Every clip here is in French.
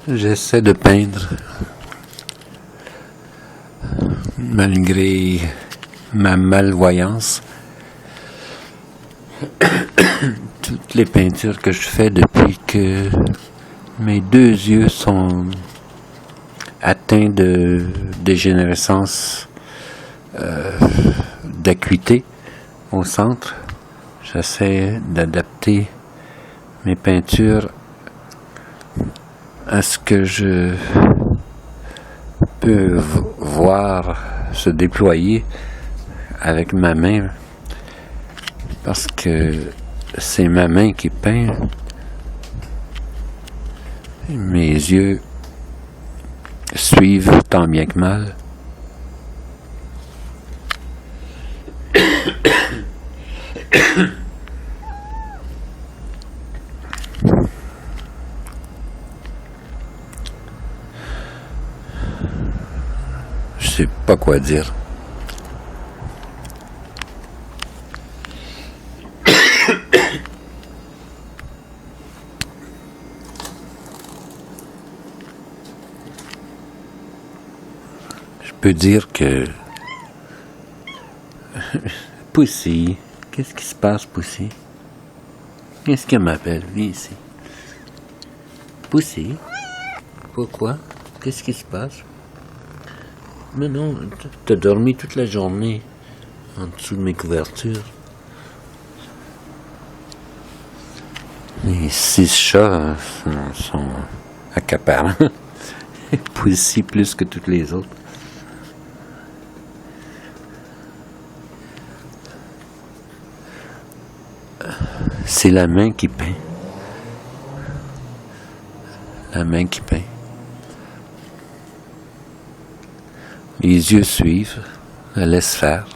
J'essaie de peindre malgré ma malvoyance. Toutes les peintures que je fais depuis que mes deux yeux sont atteints de dégénérescence d'acuité au centre, j'essaie d'adapter mes peintures à ce que je peux voir se déployer avec ma main, parce que c'est ma main qui peint. Mes yeux suivent tant bien que mal. Je sais pas quoi dire. Je peux dire que Poussy, qu'est-ce qui se passe, Poussy? Qu'est-ce qu'elle m'appelle? Viens ici. Poussy? Pourquoi? Qu'est-ce qui se passe? Mais non, t'as dormi toute la journée en dessous de mes couvertures. Les 6 chats sont accaparants. Poussy plus que toutes les autres. C'est la main qui peint. La main qui peint. Les yeux suivent, elle laisse faire.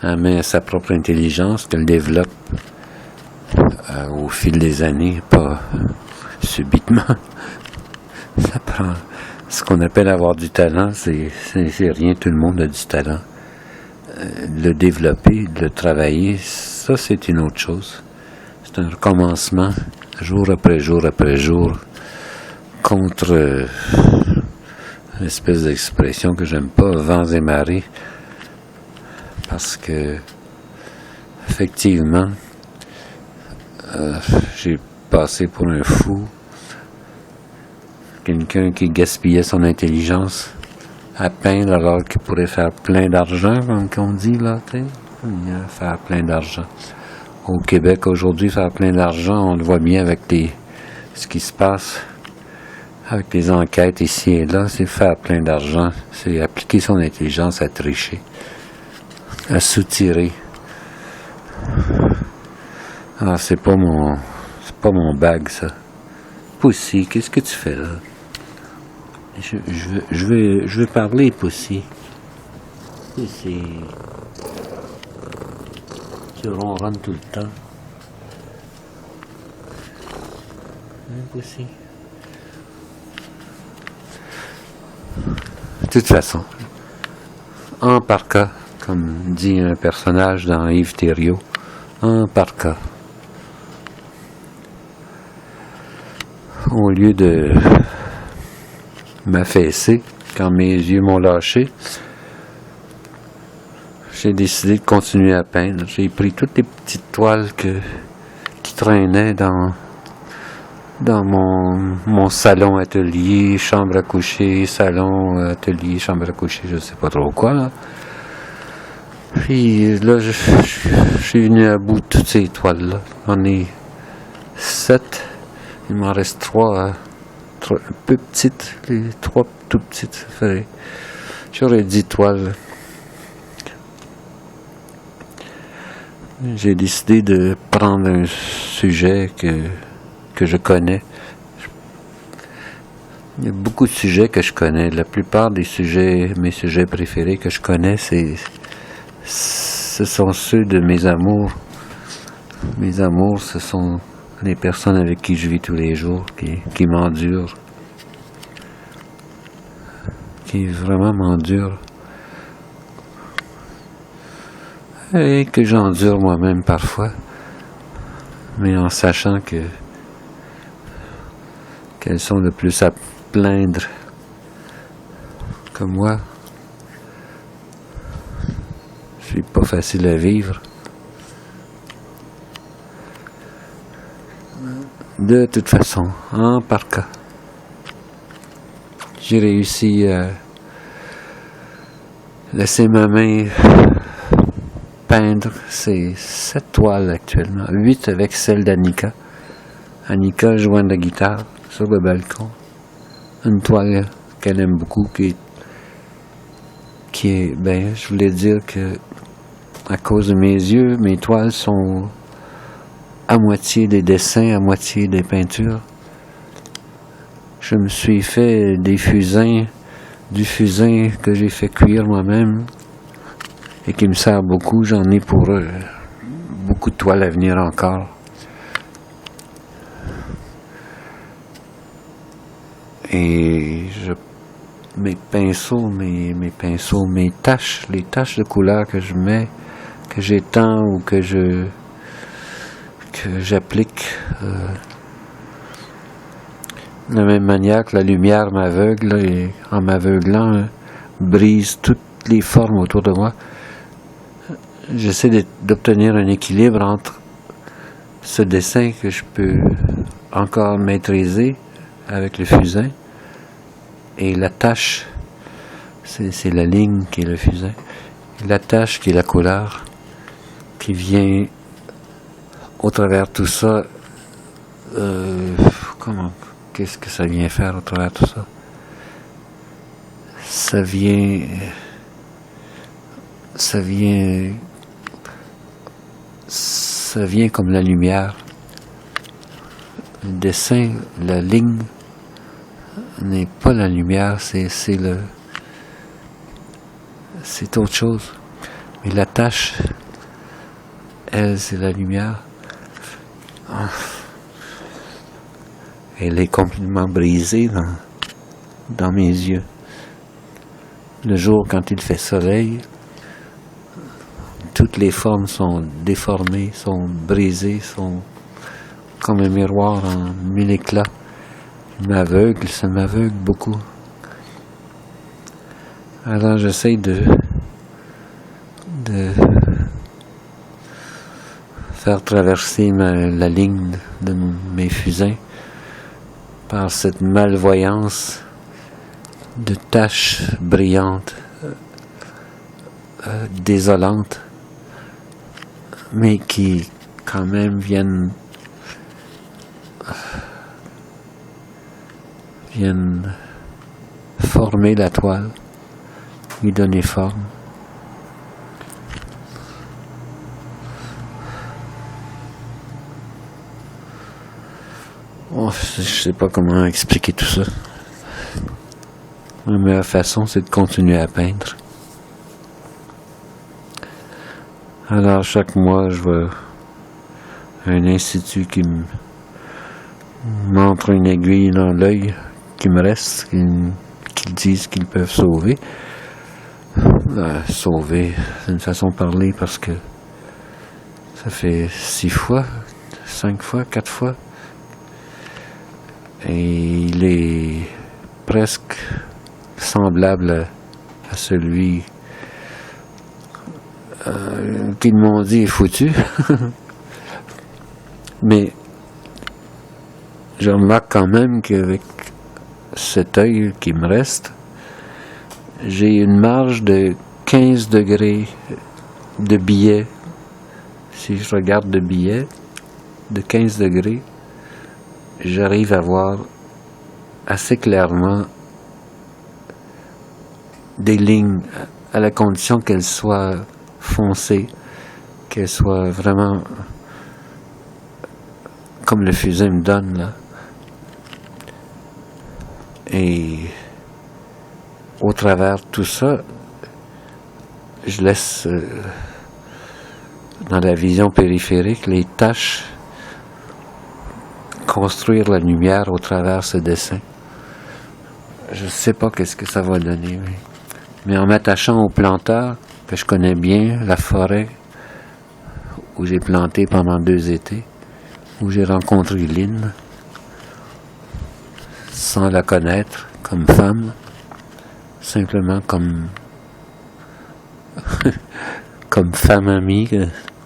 Elle met sa propre intelligence qu'elle développe au fil des années, pas subitement. Ça prend ce qu'on appelle avoir du talent, c'est rien, tout le monde a du talent. Le développer, le travailler, ça c'est une autre chose. C'est un recommencement, jour après jour après jour, contre une espèce d'expression que j'aime pas, vents et marées, parce que effectivement, j'ai passé pour un fou, quelqu'un qui gaspillait son intelligence à peindre alors qu'il pourrait faire plein d'argent, comme on dit là, faire plein d'argent. Au Québec aujourd'hui, faire plein d'argent, on le voit bien avec ce qui se passe avec les enquêtes ici et là, c'est faire plein d'argent, c'est appliquer son intelligence à tricher, à soutirer. Alors c'est pas mon bag, ça. Poussy, qu'est-ce que tu fais là? Je veux parler, Poussy. Poussy. Tu ronronnes tout le temps. Poussy. De toute façon, en par cas, comme dit un personnage dans Yves Thériault, en par cas, au lieu de m'affaisser quand mes yeux m'ont lâché, j'ai décidé de continuer à peindre. J'ai pris toutes les petites toiles qui traînaient dans mon salon atelier, chambre à coucher, salon atelier, chambre à coucher, je sais pas trop quoi là. Puis là, je suis venu à bout de toutes ces toiles là. J'en ai 7. Il m'en reste 3 peu petites, les 3 tout petites. J'aurais 10 toiles. J'ai décidé de prendre un sujet que je connais. Il y a beaucoup de sujets que je connais. La plupart des sujets, mes sujets préférés que je connais, ce sont ceux de mes amours. Mes amours, ce sont les personnes avec qui je vis tous les jours, qui m'endurent. Qui vraiment m'endurent. Et que j'endure moi-même parfois. Mais en sachant que qu'elles sont le plus à plaindre que moi. Je suis pas facile à vivre. De toute façon, par cas, j'ai réussi à laisser ma main peindre ces 7 toiles actuellement, 8 avec celle d'Annika. Annika jouant de la guitare sur le balcon. Une toile qu'elle aime beaucoup, qui est, je voulais dire que à cause de mes yeux, mes toiles sont à moitié des dessins, à moitié des peintures. Je me suis fait du fusain que j'ai fait cuire moi-même et qui me sert beaucoup. J'en ai pour beaucoup de toiles à venir encore. Et mes pinceaux, mes taches, les taches de couleur que je mets, que j'étends ou que j'applique de la même manière que la lumière m'aveugle et en m'aveuglant brise toutes les formes autour de moi. J'essaie d'obtenir un équilibre entre ce dessin que je peux encore maîtriser avec le fusain et la tache, c'est la ligne qui est le fusain, et la tache qui est la couleur, qui vient au travers de tout ça. Qu'est-ce que ça vient faire au travers de tout ça? Ça vient comme la lumière. Le dessin, la ligne n'est pas la lumière, c'est autre chose. Mais la tache, elle, c'est la lumière. Elle est complètement brisée dans mes yeux. Le jour, quand il fait soleil, toutes les formes sont déformées, sont brisées, sont comme un miroir en mille éclats. Ça m'aveugle beaucoup. Alors j'essaie de faire traverser la ligne de mes fusains par cette malvoyance de taches brillantes, désolantes, mais qui quand même viennent former la toile, lui donner forme. Je sais pas comment expliquer tout ça. La meilleure façon, c'est de continuer à peindre. Alors, chaque mois, je vais à un institut qui me montre une aiguille dans l'œil qui me reste, qu'ils disent qu'ils peuvent sauver. Sauver, c'est une façon de parler parce que ça fait 6 fois, 5 fois, 4 fois. Et il est presque semblable à celui qu'ils m'ont dit est foutu. Mais je remarque quand même qu'avec cet œil qui me reste, j'ai une marge de 15 degrés de biais. Si je regarde le biais de 15 degrés, j'arrive à voir assez clairement des lignes, à la condition qu'elles soient foncées, qu'elles soient vraiment comme le fusain me donne là. Et au travers de tout ça, je laisse dans la vision périphérique les taches construire la lumière au travers de ce dessin. Je ne sais pas qu'est-ce que ça va donner, mais en m'attachant aux planteurs que je connais bien, la forêt où j'ai planté pendant 2 étés, où j'ai rencontré Lynn, sans la connaître comme femme, simplement comme comme femme amie,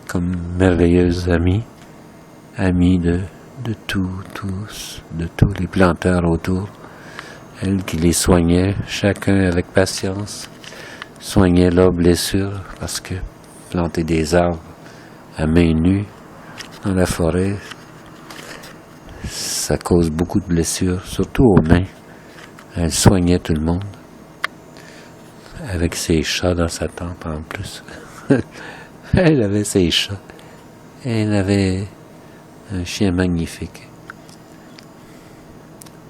comme merveilleuse amie, amie de tous les planteurs autour. Elle qui les soignait, chacun avec patience, soignait leurs blessures, parce que planter des arbres à main nue dans la forêt, ça cause beaucoup de blessures, surtout aux mains. Elle soignait tout le monde, avec ses chats dans sa tente en plus. Elle avait ses chats. Elle avait un chien magnifique,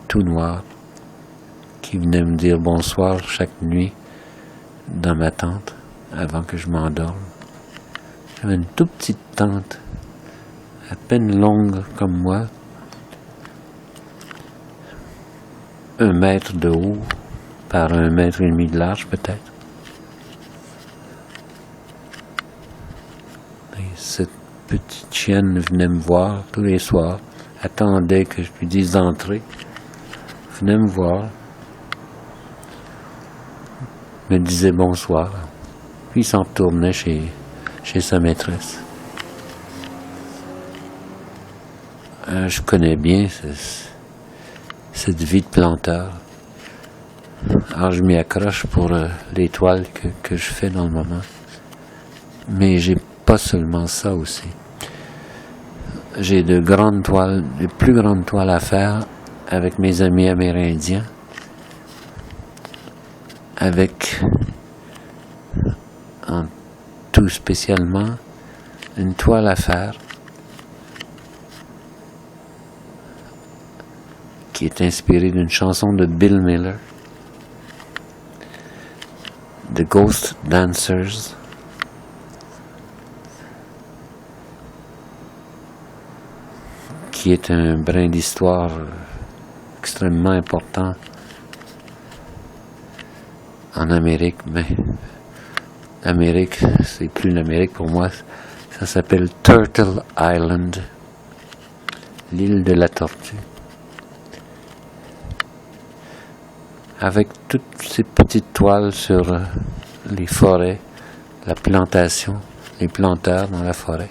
tout noir, qui venait me dire bonsoir chaque nuit dans ma tente avant que je m'endorme. J'avais une toute petite tente, à peine longue comme moi, 1 mètre de haut par 1,5 mètre de large peut-être. Et cette petite chienne venait me voir tous les soirs, attendait que je lui dise d'entrer, venait me voir, me disait bonsoir, puis s'en retournait chez sa maîtresse. Je connais bien cette vie de planteur. Alors je m'y accroche pour les toiles que je fais dans le moment. Mais j'ai pas seulement ça aussi. J'ai de grandes toiles, de plus grandes toiles à faire avec mes amis amérindiens, avec en tout spécialement une toile à faire qui est inspirée d'une chanson de Bill Miller, The Ghost Dancers, qui est un brin d'histoire extrêmement important en Amérique, mais l'Amérique, c'est plus l'Amérique pour moi, ça s'appelle Turtle Island, l'île de la tortue. Avec toutes ces petites toiles sur les forêts, la plantation, les planteurs dans la forêt.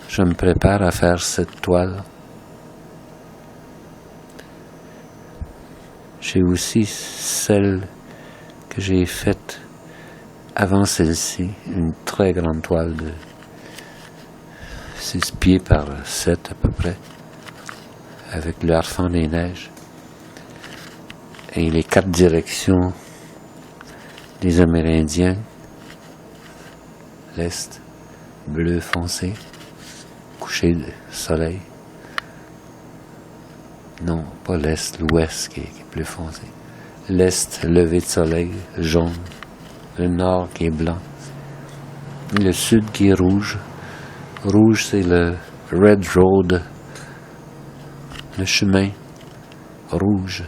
Je me prépare à faire cette toile. J'ai aussi celle que j'ai faite avant celle-ci, une très grande toile de 6 pieds par 7 à peu près, avec le harfang des neiges et les 4 directions des Amérindiens, l'Est, bleu foncé, coucher de soleil. Non, pas l'Est, l'Ouest qui est bleu foncé. L'Est, levé de soleil, jaune. Le Nord qui est blanc. Le Sud qui est rouge. Rouge, c'est le Red Road, le chemin rouge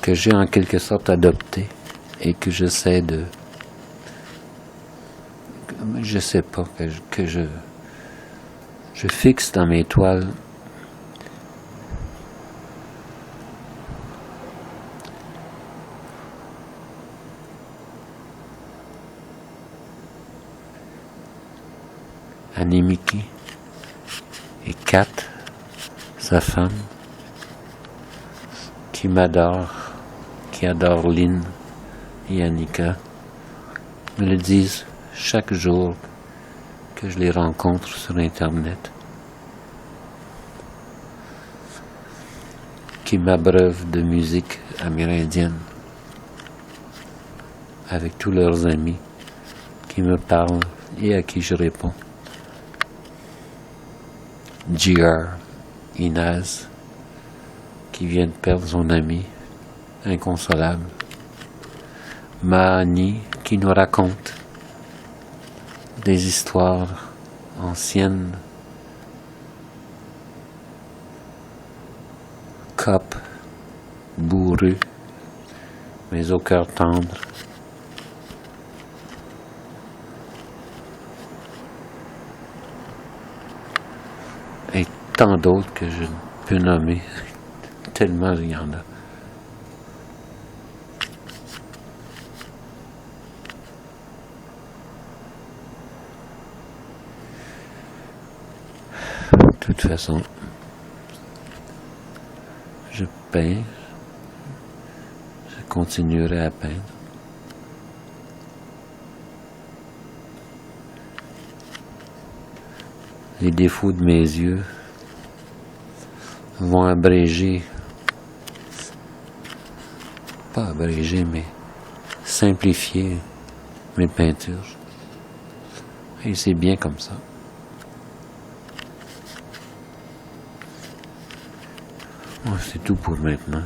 que j'ai en quelque sorte adopté et que j'essaie de... Je sais pas, que je fixe dans mes toiles Anemiki et Kat, sa femme, qui m'adore, qui adore Lynn et Annika, me le disent chaque jour que je les rencontre sur Internet, qui m'abreuvent de musique amérindienne avec tous leurs amis qui me parlent et à qui je réponds. J.R. Inez, qui vient de perdre son ami, inconsolable. Mahani, qui nous raconte des histoires anciennes. Cop, bourru, mais au cœur tendre. Et tant d'autres que je ne peux nommer. Tellement il y en a. De toute façon, je peins, je continuerai à peindre. Les défauts de mes yeux vont abréger, pas abréger, mais simplifier mes peintures. Et c'est bien comme ça. C'est tout pour maintenant.